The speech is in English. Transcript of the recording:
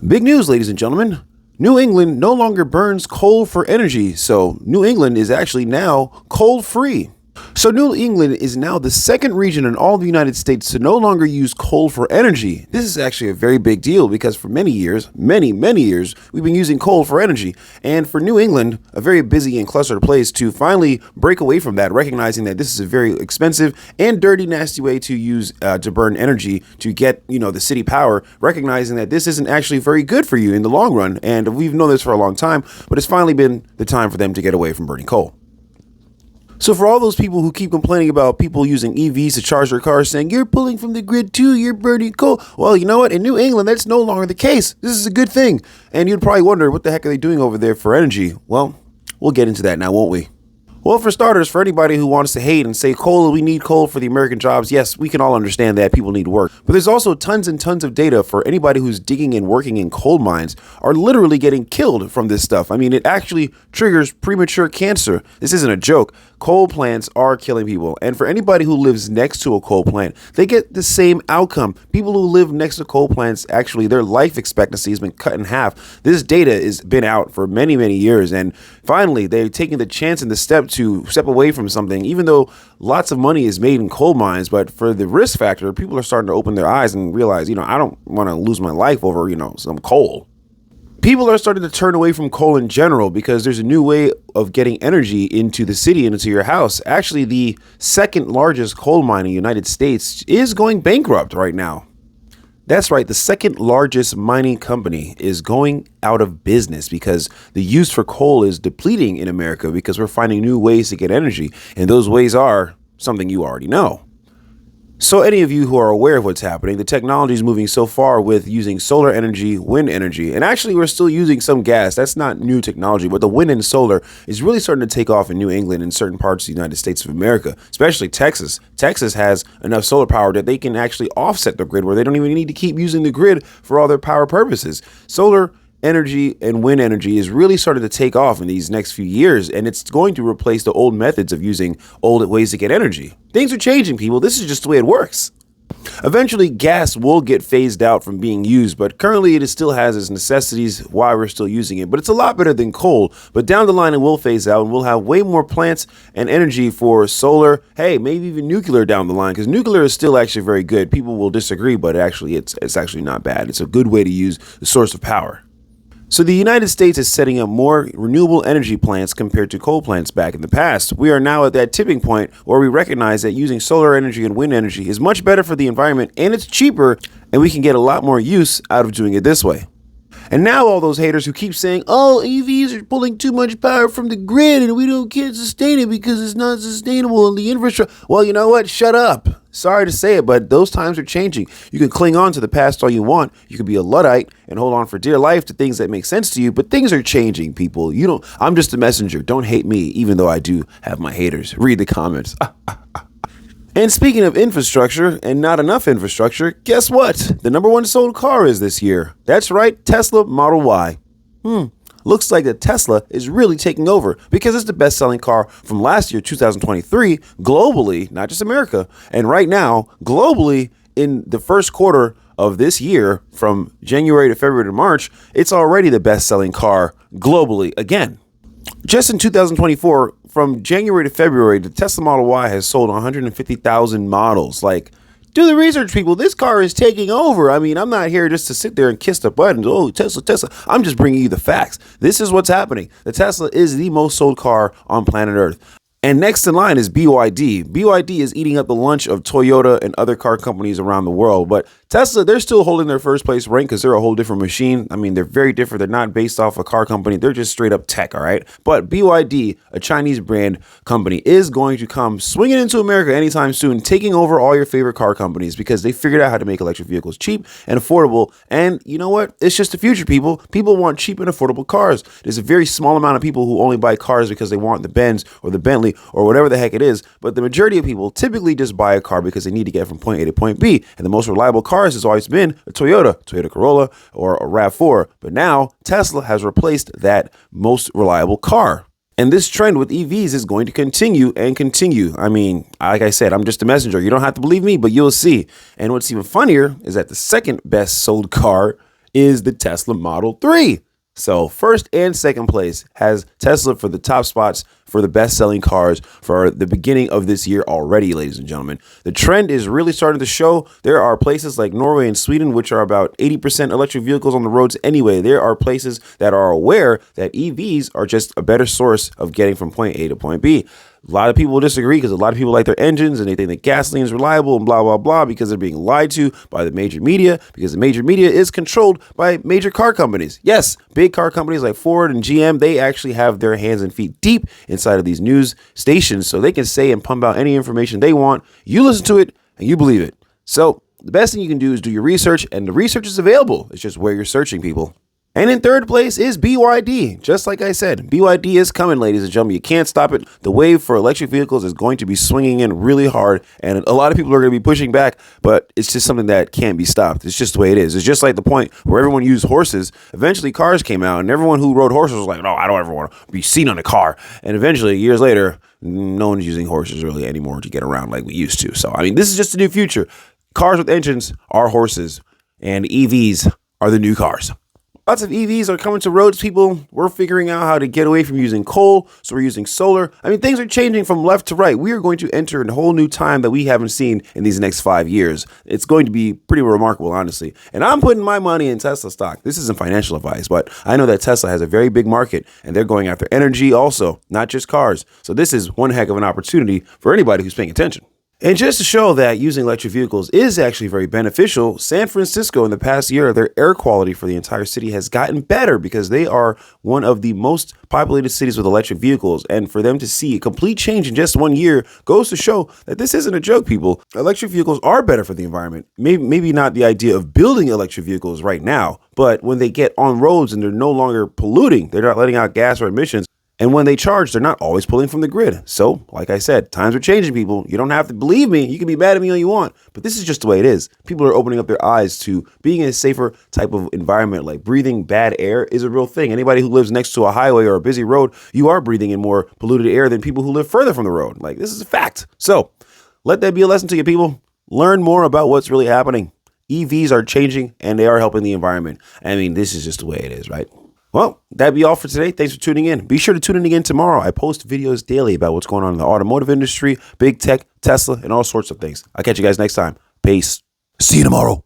Big news, ladies and gentlemen. New England no longer burns coal for energy, so New England is actually now coal free. So New England is now the second region in all the United States to no longer use coal for energy. This is actually a very big deal because for many years, many years, we've been using coal for energy. And for New England, a very busy and clustered place, to finally break away from that, recognizing that this is a very expensive and dirty, nasty way to use to burn energy to get, the city power, recognizing that this isn't actually very good for you in the long run. And we've known this for a long time, but it's finally been the time for them to get away from burning coal. So for all those people who keep complaining about people using EVs to charge their cars, saying you're pulling from the grid too, you're burning coal. Well, you know what? In New England, that's no longer the case. This is a good thing. And you'd probably wonder, what the heck are they doing over there for energy? Well, we'll get into that now, won't we? Well, for starters, for anybody who wants to hate and say we need coal for the American jobs, yes, we can all understand that people need work. But there's also tons and tons of data for anybody who's digging and working in coal mines are literally getting killed from this stuff. I mean, it actually triggers premature cancer. This isn't a joke. Coal plants are killing people. And for anybody who lives next to a coal plant, they get the same outcome. People who live next to coal plants, actually, their life expectancy has been cut in half. This data has been out for many years. And finally, they're taking the chance and the step to step away from something, even though lots of money is made in coal mines. But for the risk factor, people are starting to open their eyes and realize, I don't want to lose my life over, some coal. People are starting to turn away from coal in general because there's a new way of getting energy into the city and into your house. Actually, the second largest coal mine in the United States is going bankrupt right now. That's right. The second largest mining company is going out of business because the use for coal is depleting in America because we're finding new ways to get energy. And those ways are something you already know. So any of you who are aware of what's happening, the technology is moving so far with using solar energy, wind energy, and actually we're still using some gas. That's not new technology, but the wind and solar is really starting to take off in New England and certain parts of the United States of America, especially Texas. Texas has enough solar power that they can actually offset the grid where they don't even need to keep using the grid for all their power purposes. Solar energy and wind energy is really starting to take off in these next few years, and it's going to replace the old methods of using old ways to get energy. Things are changing, people. This is just the way it works. Eventually, gas will get phased out from being used, but currently it still has its necessities why we're still using it. But it's a lot better than coal. But down the line, it will phase out, and we'll have way more plants and energy for solar. Hey, maybe even nuclear down the line, because nuclear is still actually very good. People will disagree, but actually, it's actually not bad. It's a good way to use the source of power. So the United States is setting up more renewable energy plants compared to coal plants back in the past. We are now at that tipping point where we recognize that using solar energy and wind energy is much better for the environment and it's cheaper, and we can get a lot more use out of doing it this way. And now all those haters who keep saying, EVs are pulling too much power from the grid and we can't sustain it because it's not sustainable in the infrastructure. Well, you know what? Shut up. Sorry to say it, but those times are changing. You can cling on to the past all you want. You can be a Luddite and hold on for dear life to things that make sense to you, but things are changing, people. I'm just a messenger. Don't hate me, even though I do have my haters. Read the comments. And speaking of infrastructure and not enough infrastructure, guess what? The number one sold car is this year. That's right, Tesla Model Y. Looks like the Tesla is really taking over because it's the best-selling car from last year, 2023, globally, not just America. And right now, globally, in the first quarter of this year, from January to February to March, it's already the best-selling car globally again. Just in 2024, from January to February, the Tesla Model Y has sold 150,000 models. Do the research, people. This car is taking over. I mean, I'm not here just to sit there and kiss the buttons. Oh, Tesla. I'm just bringing you the facts. This is what's happening. The Tesla is the most sold car on planet Earth. And next in line is BYD. BYD is eating up the lunch of Toyota and other car companies around the world. But Tesla, they're still holding their first place rank because they're a whole different machine. I mean, they're very different. They're not based off a car company. They're just straight up tech, all right? But BYD, a Chinese brand company, is going to come swinging into America anytime soon, taking over all your favorite car companies because they figured out how to make electric vehicles cheap and affordable. And you know what? It's just the future, people. People want cheap and affordable cars. There's a very small amount of people who only buy cars because they want the Benz or the Bentley or whatever the heck it is. But the majority of people typically just buy a car because they need to get from point A to point B. And the most reliable cars has always been a Toyota Corolla, or a RAV4. But now Tesla has replaced that most reliable car. And this trend with EVs is going to continue and continue. I mean, like I said, I'm just a messenger. You don't have to believe me, but you'll see. And what's even funnier is that the second best sold car is the Tesla Model 3. So first and second place has Tesla for the top spots for the best-selling cars for the beginning of this year already, ladies and gentlemen. The trend is really starting to show. There are places like Norway and Sweden, which are about 80% electric vehicles on the roads anyway. There are places that are aware that EVs are just a better source of getting from point A to point B. A lot of people disagree because a lot of people like their engines and they think that gasoline is reliable and blah, blah, blah, because they're being lied to by the major media, because the major media is controlled by major car companies. Yes, big car companies like Ford and GM, they actually have their hands and feet deep inside of these news stations, so they can say and pump out any information they want. You listen to it and you believe it. So the best thing you can do is do your research, and the research is available. It's just where you're searching, people. And in third place is BYD. Just like I said, BYD is coming, ladies and gentlemen. You can't stop it. The wave for electric vehicles is going to be swinging in really hard, and a lot of people are going to be pushing back, but it's just something that can't be stopped. It's just the way it is. It's just like the point where everyone used horses. Eventually, cars came out, and everyone who rode horses was like, no, I don't ever want to be seen on a car. And eventually, years later, no one's using horses really anymore to get around like we used to. So, I mean, this is just the new future. Cars with engines are horses, and EVs are the new cars. Lots of EVs are coming to roads, people. We're figuring out how to get away from using coal, so we're using solar. I mean, things are changing from left to right. We are going to enter a whole new time that we haven't seen in these next 5 years. It's going to be pretty remarkable, honestly. And I'm putting my money in Tesla stock. This isn't financial advice, but I know that Tesla has a very big market, and they're going after energy also, not just cars. So this is one heck of an opportunity for anybody who's paying attention. And just to show that using electric vehicles is actually very beneficial, San Francisco in the past year, their air quality for the entire city has gotten better because they are one of the most populated cities with electric vehicles. And for them to see a complete change in just 1 year goes to show that this isn't a joke, people. Electric vehicles are better for the environment. Maybe not the idea of building electric vehicles right now, but when they get on roads and they're no longer polluting, they're not letting out gas or emissions. And when they charge, they're not always pulling from the grid. So, like I said, times are changing, people. You don't have to believe me. You can be mad at me all you want. But this is just the way it is. People are opening up their eyes to being in a safer type of environment. Like breathing bad air is a real thing. Anybody who lives next to a highway or a busy road, you are breathing in more polluted air than people who live further from the road. Like, this is a fact. So let that be a lesson to you, people. Learn more about what's really happening. EVs are changing and they are helping the environment. I mean, this is just the way it is, right? Well, that'd be all for today. Thanks for tuning in. Be sure to tune in again tomorrow. I post videos daily about what's going on in the automotive industry, big tech, Tesla, and all sorts of things. I'll catch you guys next time. Peace. See you tomorrow.